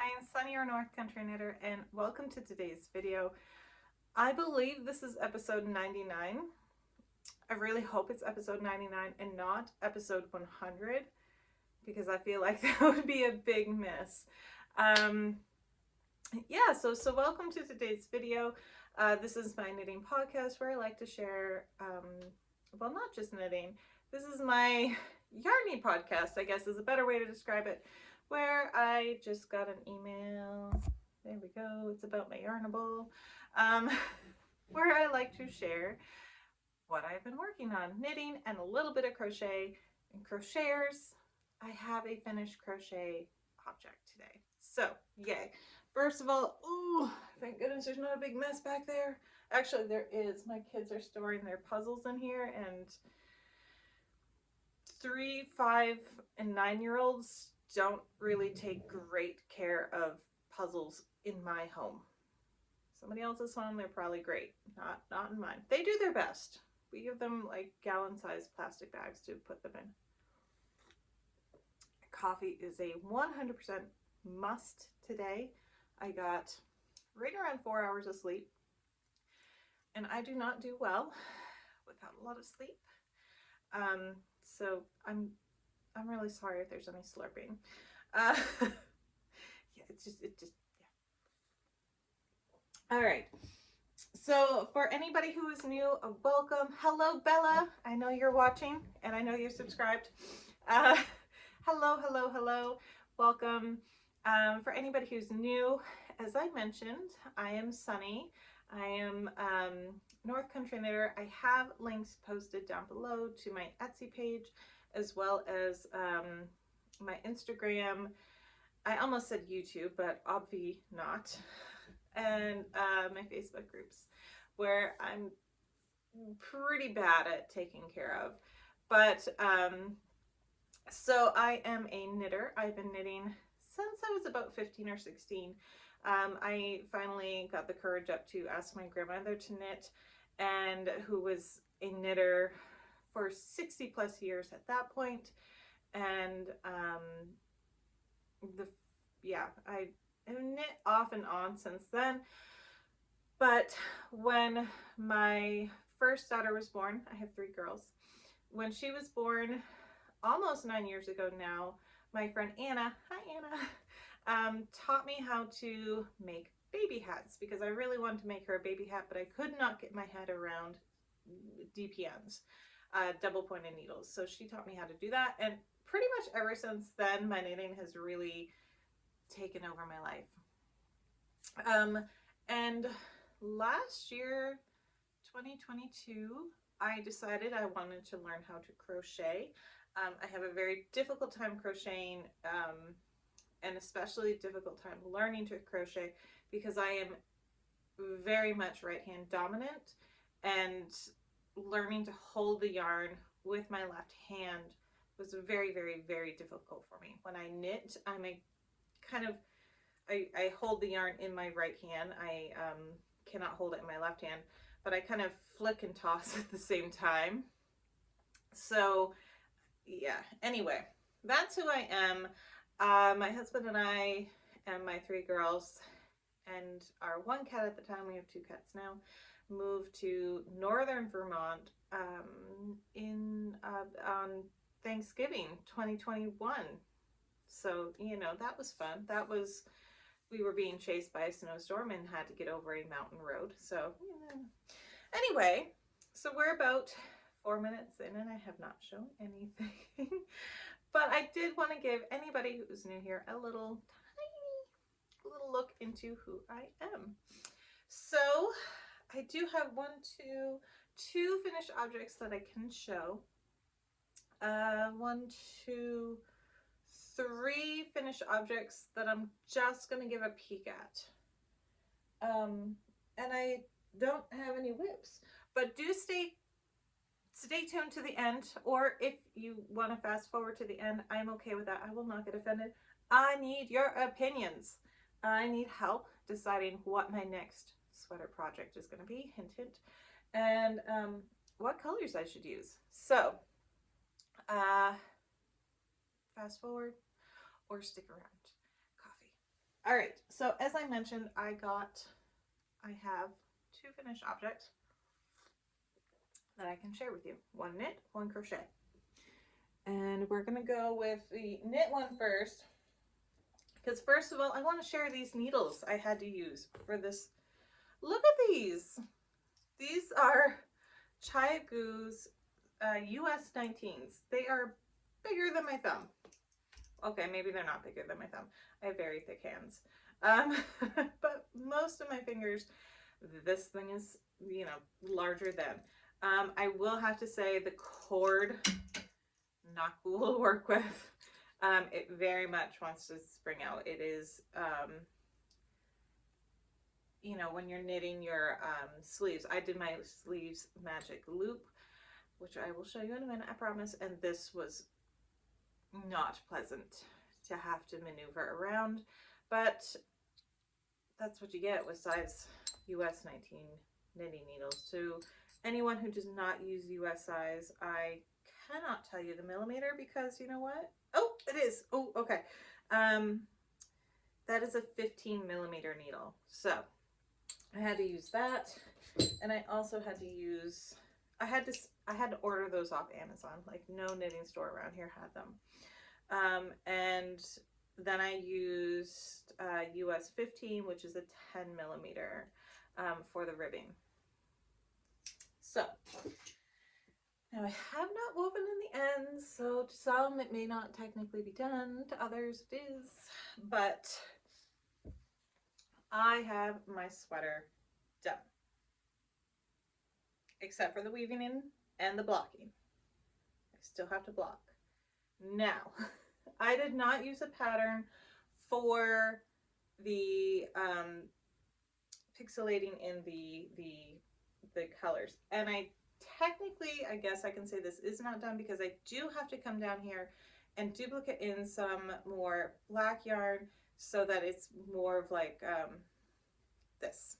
I am Sunny, your North Country Knitter, and welcome to today's video. I believe this is episode 99. I really hope it's episode 99 and not episode 100 because I feel like that would be a big miss. So welcome to today's video. This is my knitting podcast where I like to share, well, not just knitting. This is my yarny podcast, I guess is a better way to describe it, where I just got an email. There we go. It's about my Yarnable, where I like to share what I've been working on, knitting and a little bit of crochet. And crocheters, I have a finished crochet object today. So, yay. First of all, ooh, thank goodness there's not a big mess back there. Actually, there is. My kids are storing their puzzles in here, and 3, 5, and 9-year-olds don't really take great care of puzzles in my home. Somebody else's home, they're probably great. Not in mine. They do their best. We give them like gallon-sized plastic bags to put them in. Coffee is a 100% must today. I got right around 4 hours of sleep, and I do not do well without a lot of sleep. So I'm really sorry if there's any slurping. Yeah, yeah. All right. So for anybody who is new, welcome. Hello, Bella. I know you're watching, and I know you're subscribed. Hello. Welcome. For anybody who's new, as I mentioned, I am Sunny. I am North Country Knitter. I have links posted down below to my Etsy page, as well as my Instagram. I almost said YouTube, but obvi not. And my Facebook groups, where I'm pretty bad at taking care of. But so I am a knitter. I've been knitting since I was about 15 or 16. I finally got the courage up to ask my grandmother to knit, and who was a knitter for 60 plus years at that point. And I have knit off and on since then. But when my first daughter was born, I have 3 girls. When she was born, almost 9 years ago now, my friend Anna, hi Anna, taught me how to make baby hats, because I really wanted to make her a baby hat, but I could not get my head around DPNs, double pointed needles. So she taught me how to do that, and pretty much ever since then, my knitting has really taken over my life. And last year, 2022, I decided I wanted to learn how to crochet. I have a very difficult time crocheting, and especially difficult time learning to crochet, because I am very much right hand dominant, and learning to hold the yarn with my left hand was very, very, very difficult for me. When I knit, I'm a kind of, I hold the yarn in my right hand. I cannot hold it in my left hand, but I kind of flick and toss at the same time. So yeah, anyway, that's who I am. My husband and I and my 3 girls and our 1 cat at the time, we have 2 cats now, moved to northern Vermont on Thanksgiving 2021. So, you know, that was fun. We were being chased by a snowstorm and had to get over a mountain road. So, anyway, so we're about 4 minutes in, and I have not shown anything. But I did want to give anybody who's new here a little look into who I am. So I do have 2 finished objects that I can show. 1, 2, 3 finished objects that I'm just going to give a peek at. And I don't have any whips, but do stay tuned to the end, or if you want to fast forward to the end, I'm okay with that. I will not get offended. I need your opinions. I need help deciding what my next sweater project is going to be, hint hint, and what colors I should use. So fast forward or stick around. Coffee. All right, so as I mentioned, I have two finished objects that I can share with you. One knit, one crochet. And we're gonna go with the knit one first, because first of all, I want to share these needles I had to use for this. Look at these. These are Chiagu's US 19s. They are bigger than my thumb. Okay, maybe they're not bigger than my thumb. I have very thick hands. But most of my fingers, this thing is, you know, larger than. I will have to say the cord, not cool to work with. It very much wants to spring out. It is, you know, when you're knitting your sleeves. I did my sleeves magic loop, which I will show you in a minute, I promise. And this was not pleasant to have to maneuver around, but that's what you get with size US 19 knitting needles. To anyone who does not use US size, I cannot tell you the millimeter because you know what? Oh, it is. Oh, okay. That is a 15 millimeter needle. So I had to use that, and I also had to use. I had to order those off Amazon. Like no knitting store around here had them. And then I used US 15, which is a 10 millimeter for the ribbing. So now I have not woven in the ends, so to some it may not technically be done, to others it is, but I have my sweater done. Except for the weaving in and the blocking. I still have to block. Now, I did not use a pattern for the pixelating in the colors. And I technically, I guess I can say this is not done because I do have to come down here and duplicate in some more black yarn so that it's more of like this.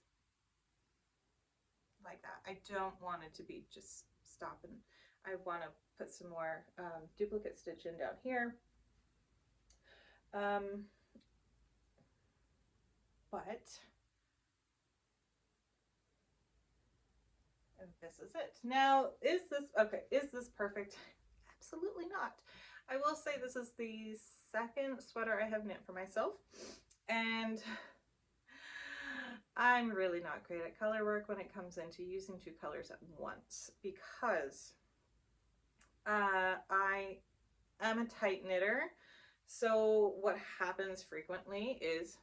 Like that. I don't want it to be just stopping. I want to put some more duplicate stitch in down here. But and this is it. Now, is this perfect? Absolutely not. I will say this is the second sweater I have knit for myself, and I'm really not great at color work when it comes into using two colors at once because I am a tight knitter. So what happens frequently is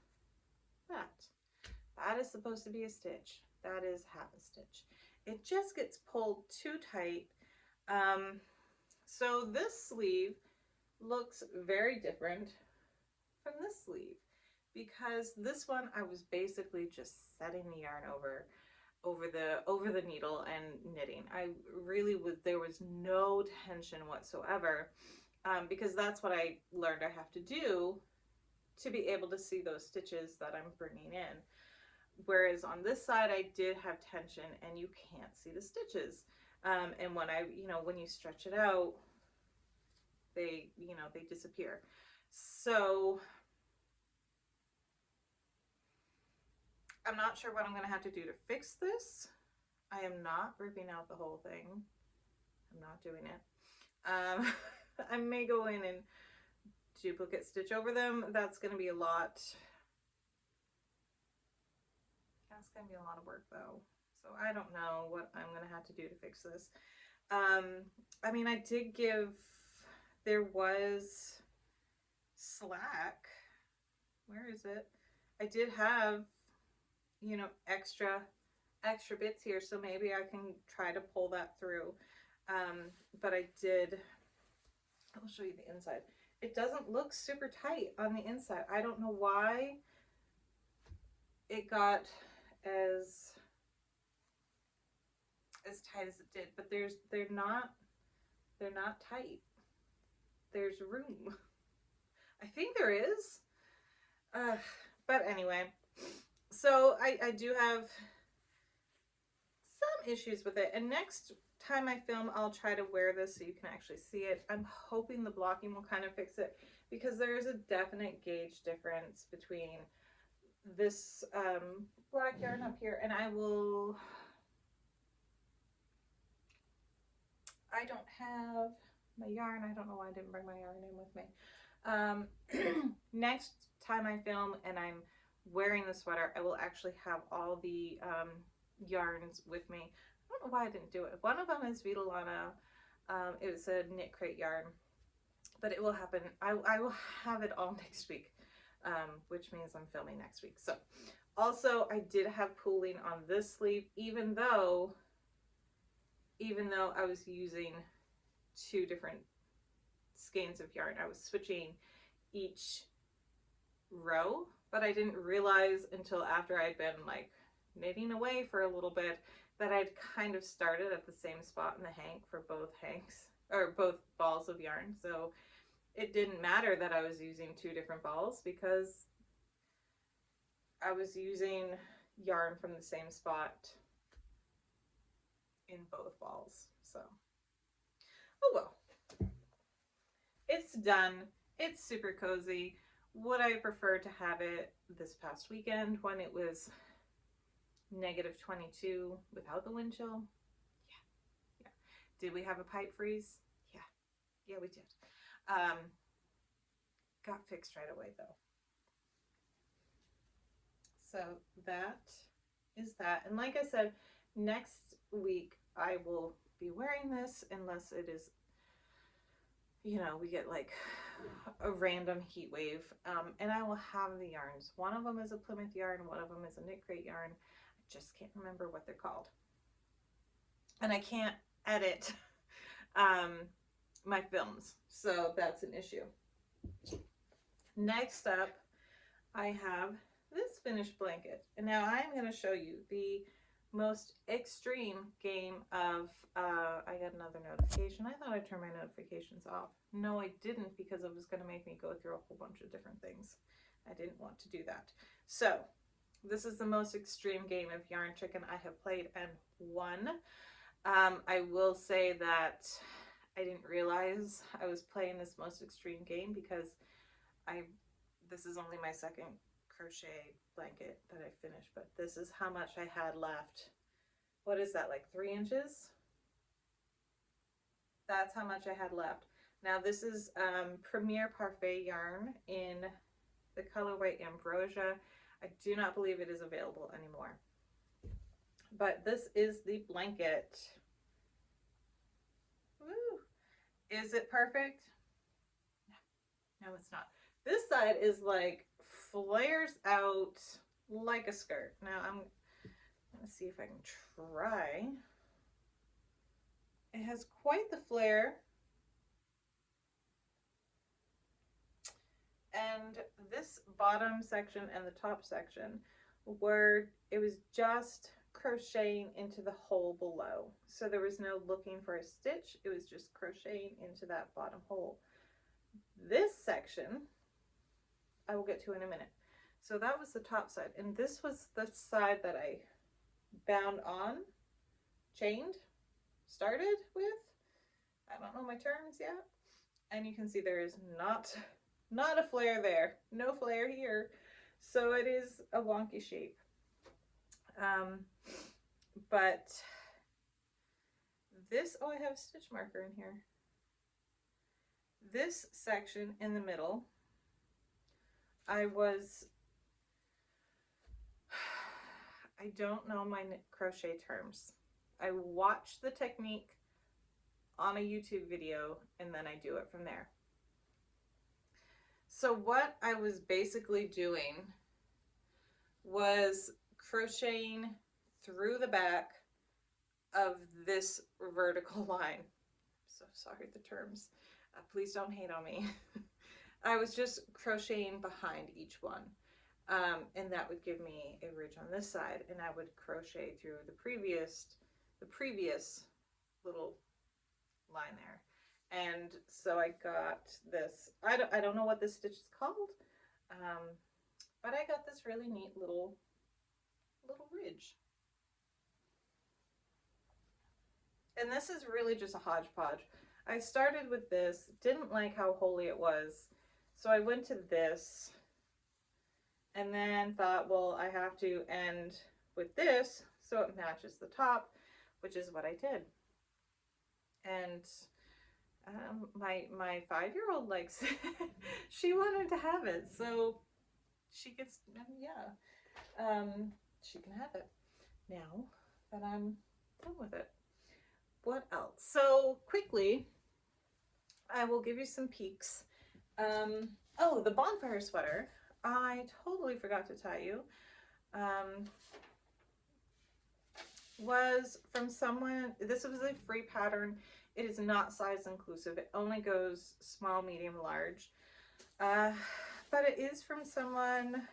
that is supposed to be a stitch. That is half a stitch. It just gets pulled too tight. So this sleeve looks very different from this sleeve because this one I was basically just setting the yarn over the needle and knitting. I really there was no tension whatsoever because that's what I learned I have to do to be able to see those stitches that I'm bringing in. Whereas on this side I did have tension and you can't see the stitches. And when when you stretch it out, they disappear. So I'm not sure what I'm going to have to do to fix this. I am not ripping out the whole thing. I'm not doing it. I may go in and duplicate stitch over them. That's going to be a lot. That's going to be a lot of work though. So I don't know what I'm going to have to do to fix this. I mean, I did there was slack. Where is it? I did have, extra bits here, so maybe I can try to pull that through. But I will show you the inside. It doesn't look super tight on the inside. I don't know why it got as tight as it did, but they're not tight. There's room. I think there is. But anyway, so I do have some issues with it, and next time I film I'll try to wear this so you can actually see it. I'm hoping the blocking will kind of fix it because there is a definite gauge difference between this black yarn up here, and I don't have my yarn. I don't know why I didn't bring my yarn in with me. Next time I film and I'm wearing the sweater, I will actually have all the yarns with me. I don't know why I didn't do it. One of them is Vitalana. It was a knit crate yarn, but it will happen. I will have it all next week, which means I'm filming next week. So also I did have pooling on this sleeve, even though I was using 2 different skeins of yarn. I was switching each row, but I didn't realize until after I'd been like knitting away for a little bit that I'd kind of started at the same spot in the hank for both hanks, or both balls of yarn. So it didn't matter that I was using 2 different balls because I was using yarn from the same spot in both balls. So, oh well. It's done. It's super cozy. Would I prefer to have it this past weekend when it was -22 without the wind chill? Yeah. Did we have a pipe freeze? Yeah, we did. Got fixed right away though. So that is that. And like I said, next week I will be wearing this unless it is, we get like a random heat wave. And I will have the yarns. One of them is a Plymouth yarn, one of them is a knit crate yarn. I just can't remember what they're called. And I can't edit my films, so that's an issue. Next up, I have this finished blanket. And now I'm going to show you the most extreme game of, I got another notification. I thought I turned my notifications off. No, I didn't, because it was going to make me go through a whole bunch of different things. I didn't want to do that. So this is the most extreme game of Yarn Chicken I have played and won. I will say that I didn't realize I was playing this most extreme game because this is only my second crochet blanket that I finished, but this is how much I had left. What is that, like 3 inches? That's how much I had left. Now this is Premier Parfait yarn in the colorway Ambrosia. I do not believe it is available anymore. But this is the blanket. Woo! Is it perfect? No, it's not. This side is like flares out like a skirt. Now I'm gonna see if I can try. It has quite the flare. And this bottom section and the top section where it was just crocheting into the hole below. So there was no looking for a stitch. It was just crocheting into that bottom hole. This section I will get to in a minute. So that was the top side, and this was the side that I bound on, chained, started with. I don't know my terms yet. And you can see there is not a flare there, no flare here. So it is a wonky shape. But this, oh, I have a stitch marker in here. This section in the middle, I don't know my crochet terms. I watch the technique on a YouTube video and then I do it from there. So what I was basically doing was crocheting through the back of this vertical line. I'm so sorry, the terms. Please don't hate on me. I was just crocheting behind each one. And that would give me a ridge on this side, and I would crochet through the previous little line there. And so I got this, I don't know what this stitch is called, but I got this really neat little ridge. And this is really just a hodgepodge. I started with this, didn't like how holy it was, so I went to this, and then thought, well, I have to end with this so it matches the top, which is what I did. And my 5-year-old likes it. She wanted to have it, so she gets, yeah, she can have it now that I'm done with it. What else? So quickly, I will give you some peeks. Oh, the bonfire sweater. I totally forgot to tell you. Was from someone. This was a free pattern. It is not size inclusive. It only goes small, medium, large. But it is from someone.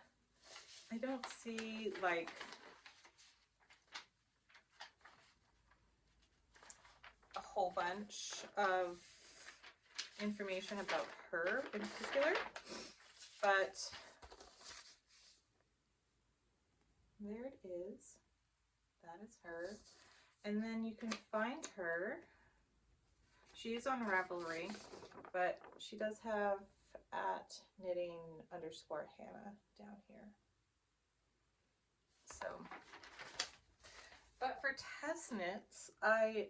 I don't see like a whole bunch of information about her in particular, but there it is. That is her. And then you can find her. She's on Ravelry, but she does have at knitting_Hannah down here. So, but for test knits, I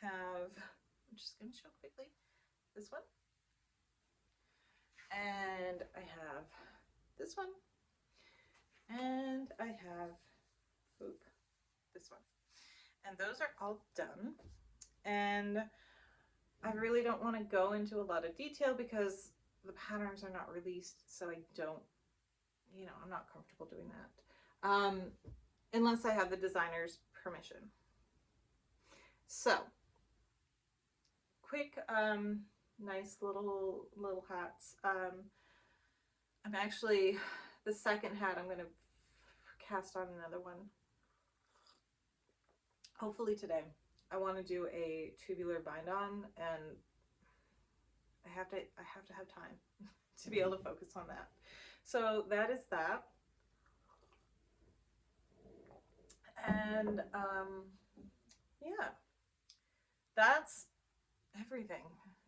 have, I'm just going to show quickly this one. And I have this one. And I have, this one. And those are all done. And I really don't want to go into a lot of detail because the patterns are not released, so I don't, you know, I'm not comfortable doing that. Unless I have the designer's permission. So, quick, nice little hats. I'm actually, the second hat, I'm going to cast on another one. Hopefully today. I want to do a tubular bind on, and I have to have time to be able to focus on that. So that is that. And yeah, that's everything.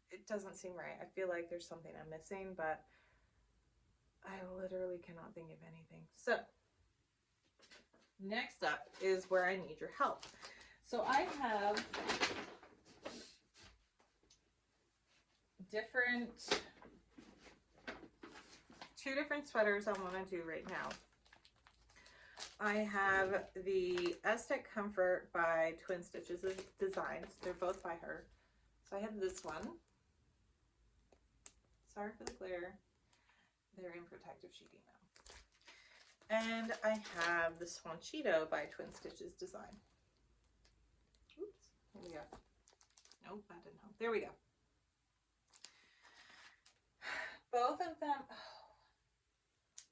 It doesn't seem right. I feel like there's something I'm missing, but I literally cannot think of anything. So next up is where I need your help. So I have two different sweaters I want to do right now. I have the Aztec Comfort by Twin Stitches Designs. They're both by her. So I have this one. Sorry for the glare. They're in protective sheeting now. And I have the Swanchito by Twin Stitches Design. Oops, here we go. Nope, that didn't help. There we go. Both of them, oh,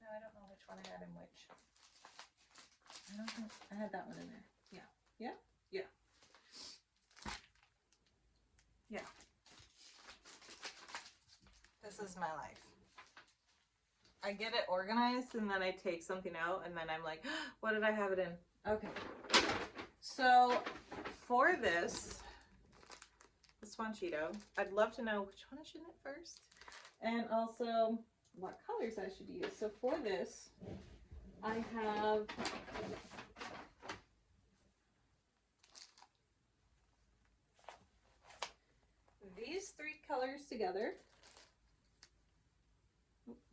no, I don't know which one I had in which. I don't think I had that one in there. Yeah, yeah, yeah. Yeah. This is my life. I get it organized and then I take something out and then I'm like, what did I have it in? Okay. So for this Swanchito, I'd love to know which one I should knit first and also what colors I should use. So for this, I have these three colors together.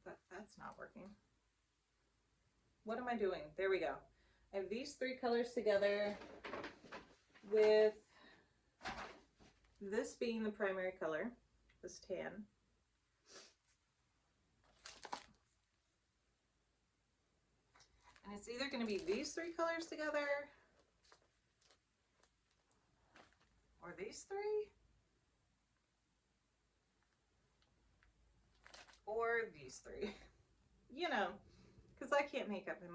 That's not working. What am I doing? There we go. I have these three colors together with this being the primary color, this tan. And it's either going to be these three colors together or these three or these three. You know, because I can't make up my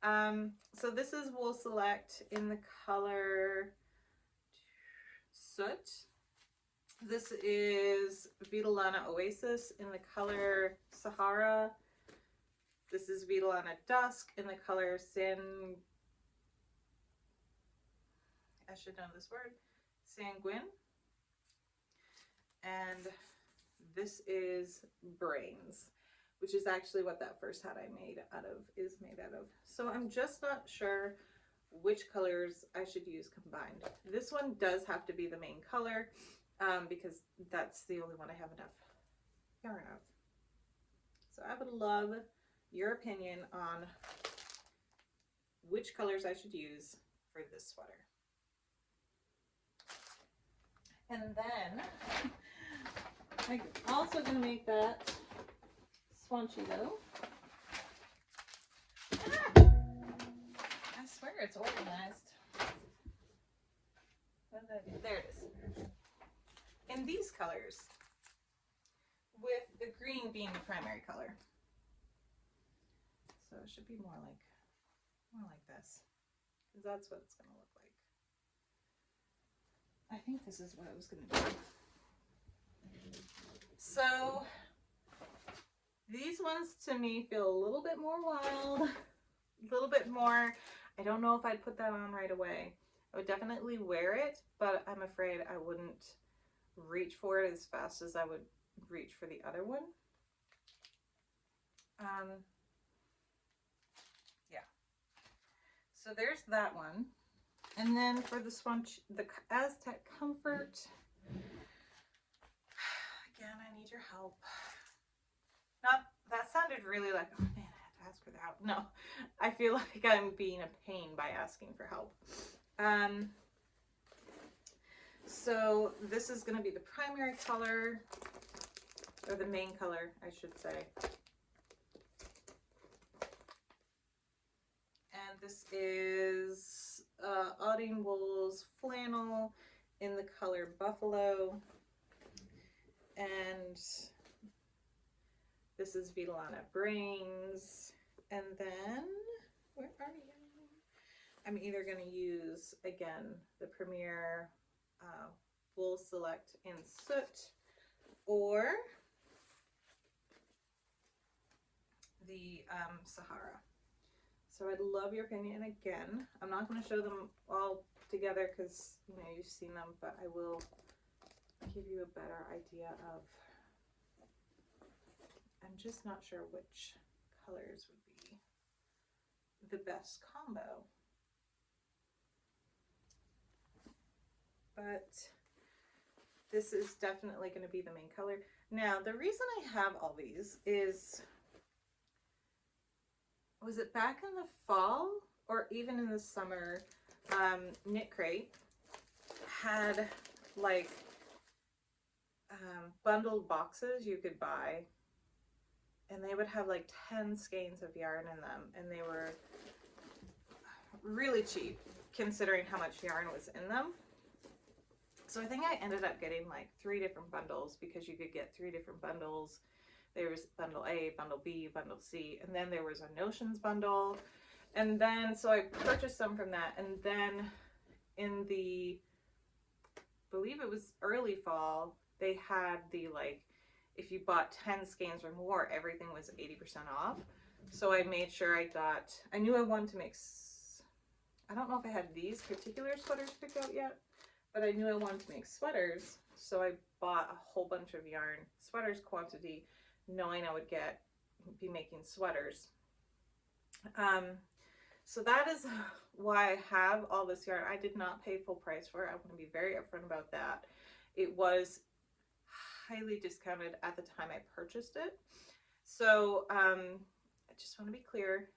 mind. So this is Wool Select in the color Soot. This is Vitalana Oasis in the color Sahara. This is Vitalana Dusk in the color I should know this word, Sanguine. And this is Brains. which is actually what that first hat I made out of is made out of. So I'm just not sure which colors I should use combined. This one does have to be the main color because that's the only one I have enough yarn of. So I would love your opinion on which colors I should use for this sweater. And then I'm also going to make that swanchy-lo. I swear it's organized. There it is. In these colors, with the green being the primary color. So it should be more like this, because that's what it's going to look like. I think this is what I was going to do. So these ones to me feel a little bit more wild, a little bit more, I don't know if I'd put that on right away. I would definitely wear it, but I'm afraid I wouldn't reach for it as fast as I would reach for the other one. Yeah. So there's that one. And then for the Swatch, the Aztec Comfort, again, I need your help. Not, that sounded really like, oh man, I had to ask for the help. No, I feel like I'm being a pain by asking for help. So this is going to be the primary color, or the main color, I should say. And this is Audine Wool's flannel in the color Buffalo. And this is Vitalana Brains. And then, where are you? I'm either going to use, again, the Premier Wool Select in Soot, or the Sahara. So I'd love your opinion. Again, I'm not going to show them all together because, you know, you've seen them, but I will give you a better idea of, I'm just not sure which colors would be the best combo. But this is definitely going to be the main color. Now, the reason I have all these is, was it back in the fall or even in the summer, Knit Crate had like bundled boxes you could buy, and they would have like 10 skeins of yarn in them, and they were really cheap considering how much yarn was in them. So I think I ended up getting like 3 different bundles, because you could get 3 different bundles. There was bundle A, bundle B, bundle C, and then there was a Notions bundle. And then, so I purchased some from that. And then in the, I believe it was early fall, they had the like, if you bought 10 skeins or more, everything was 80% off. So I made sure I got, I knew I wanted to make, I don't know if I had these particular sweaters picked out yet, but I knew I wanted to make sweaters. So I bought a whole bunch of yarn, sweaters quantity, knowing I would be making sweaters. So that is why I have all this yarn. I did not pay full price for it. I want to be very upfront about that. It was highly discounted at the time I purchased it. So I just want to be clear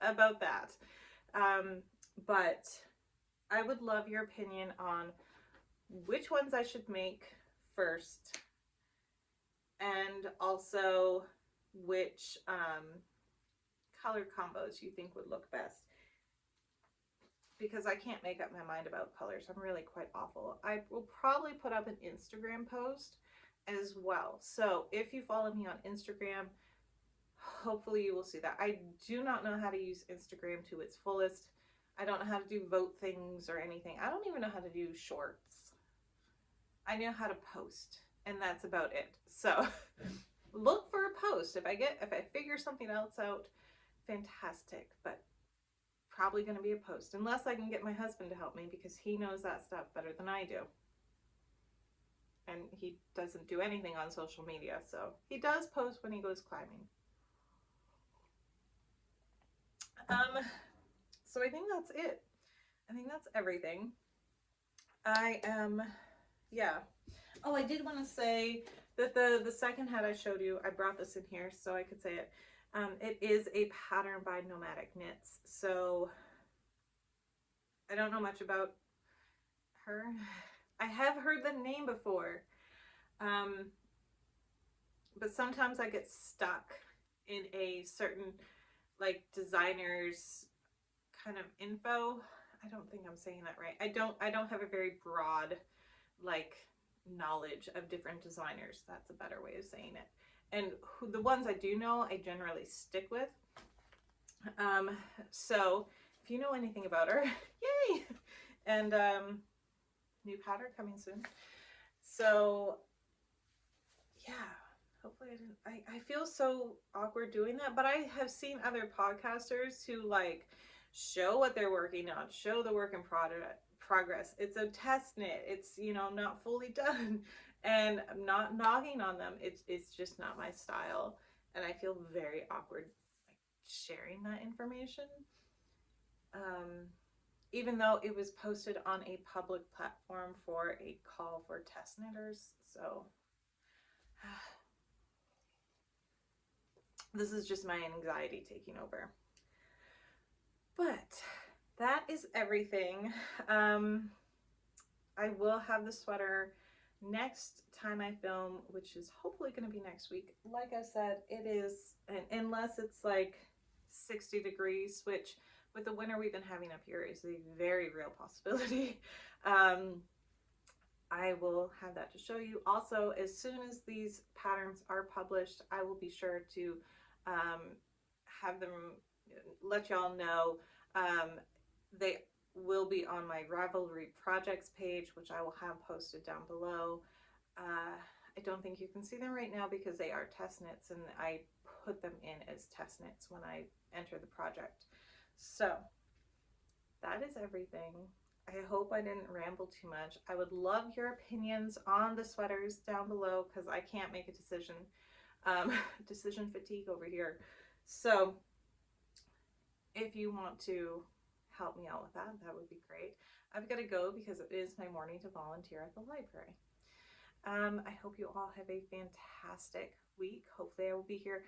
about that. But I would love your opinion on which ones I should make first, and also which color combos you think would look best, because I can't make up my mind about colors. I'm really quite awful. I will probably put up an Instagram post as well. So if you follow me on Instagram, hopefully you will see that. I do not know how to use Instagram to its fullest. I don't know how to do vote things or anything. I don't even know how to do shorts. I know how to post, and that's about it. So look for a post. If I figure something else out, fantastic, but probably going to be a post, unless I can get my husband to help me, because he knows that stuff better than I do. and he doesn't do anything on social media. So he does post when he goes climbing. So I think that's it. I think that's everything. I am, yeah. Oh, I did want to say that the second hat I showed you, I brought this in here so I could say it. It is a pattern by Nomadic Knits. So I don't know much about her. I have heard the name before, but sometimes I get stuck in a certain like designer's kind of info. I don't think I'm saying that right. I don't have a very broad like knowledge of different designers. That's a better way of saying it. And the ones I do know, I generally stick with. So if you know anything about her, yay! And new pattern coming soon. So yeah, hopefully I feel so awkward doing that, but I have seen other podcasters who like show what they're working on, show the work in progress. It's a test knit. It's, you know, not fully done, and I'm not knocking on them. It's just not my style, and I feel very awkward like sharing that information. Even though it was posted on a public platform for a call for test knitters. So this is just my anxiety taking over. But that is everything. I will have the sweater next time I film, which is hopefully going to be next week. Like I said, it is, unless it's like 60 degrees, which with the winter we've been having up here is a very real possibility. I will have that to show you. Also, as soon as these patterns are published, I will be sure to have them let y'all know. They will be on my Ravelry projects page, which I will have posted down below. I don't think you can see them right now because they are test knits, and I put them in as test knits when I enter the project. So that is everything. I hope I didn't ramble too much. I would love your opinions on the sweaters down below because I can't make a decision. Decision fatigue over here. So if you want to help me out with that, that would be great. I've got to go because it is my morning to volunteer at the library. I hope you all have a fantastic week. Hopefully I will be here,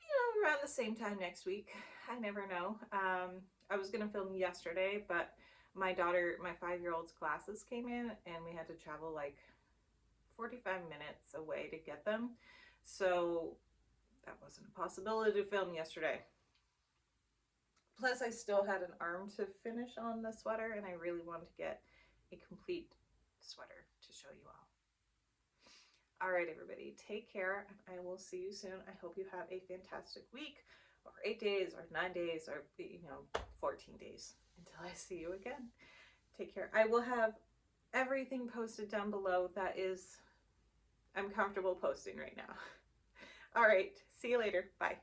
you know, around the same time next week. I never know. I was going to film yesterday, but my daughter, my 5-year-old's classes came in and we had to travel like 45 minutes away to get them. So that wasn't a possibility to film yesterday. Plus I still had an arm to finish on the sweater and I really wanted to get a complete sweater to show you all. All right, everybody, take care. I will see you soon. I hope you have a fantastic week, or 8 days, or 9 days, or 14 days until I see you again. Take care. I will have everything posted down below that is I'm comfortable posting right now. All right, see you later. Bye.